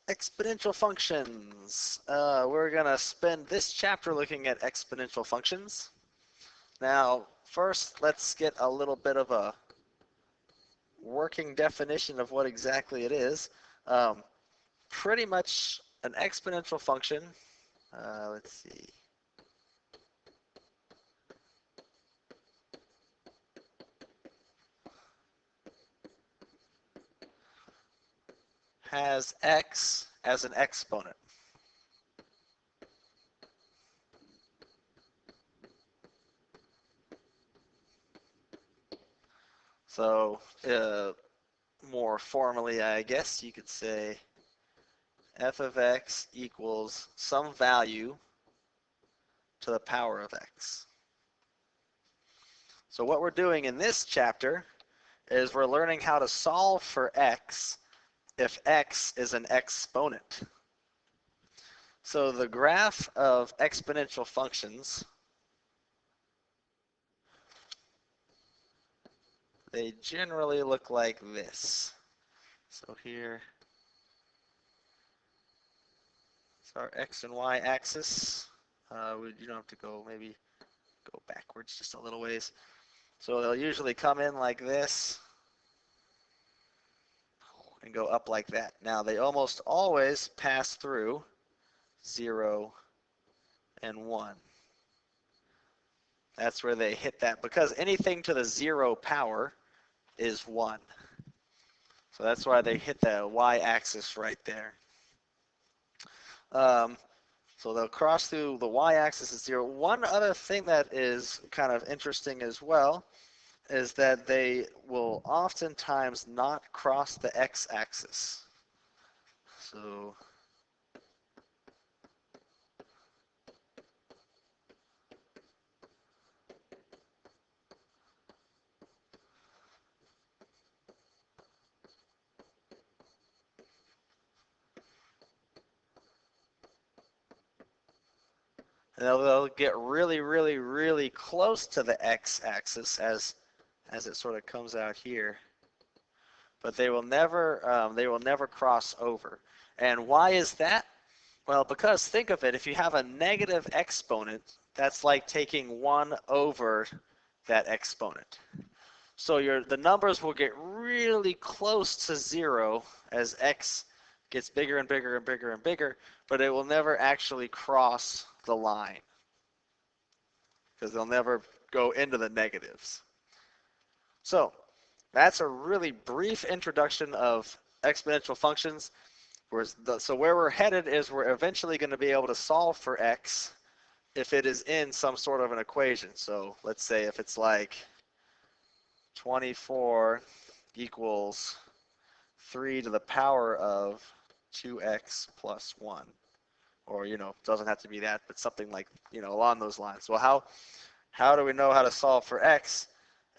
Exponential functions. We're going to spend this chapter looking at exponential functions. Now, first, let's get a little bit of a working definition of what exactly it is. Pretty much an exponential function. Let's see. Has x as an exponent. So, more formally, I guess you could say f of x equals some value to the power of x. So what we're doing in this chapter is we're learning how to solve for x if x is an exponent. So the graph of exponential functions, they generally look like this. So here is our x and y axis. You don't have to go, maybe go backwards just a little ways. So they'll usually come in like this and go up like that. Now they almost always pass through 0 and 1. That's where they hit that, because anything to the 0 power is 1. So that's why they hit the y-axis right there. So they'll cross through the y-axis at 0. One other thing that is kind of interesting as well is that they will oftentimes not cross the x-axis. So and they'll get really, really, really close to the x-axis as it sort of comes out here, but they will never cross over. And why is that? Well, because think of it, if you have a negative exponent, that's like taking 1 over that exponent. So the numbers will get really close to 0 as x gets bigger and bigger and bigger and bigger, but it will never actually cross the line because they'll never go into the negatives. So that's a really brief introduction of exponential functions. So where we're headed is we're eventually going to be able to solve for x if it is in some sort of an equation. So let's say if it's like 24 equals 3 to the power of 2x plus 1. Or, it doesn't have to be that, but something like, along those lines. Well, how do we know how to solve for x?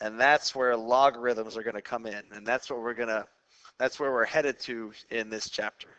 And that's where logarithms are going to come in. And that's where we're headed to in this chapter.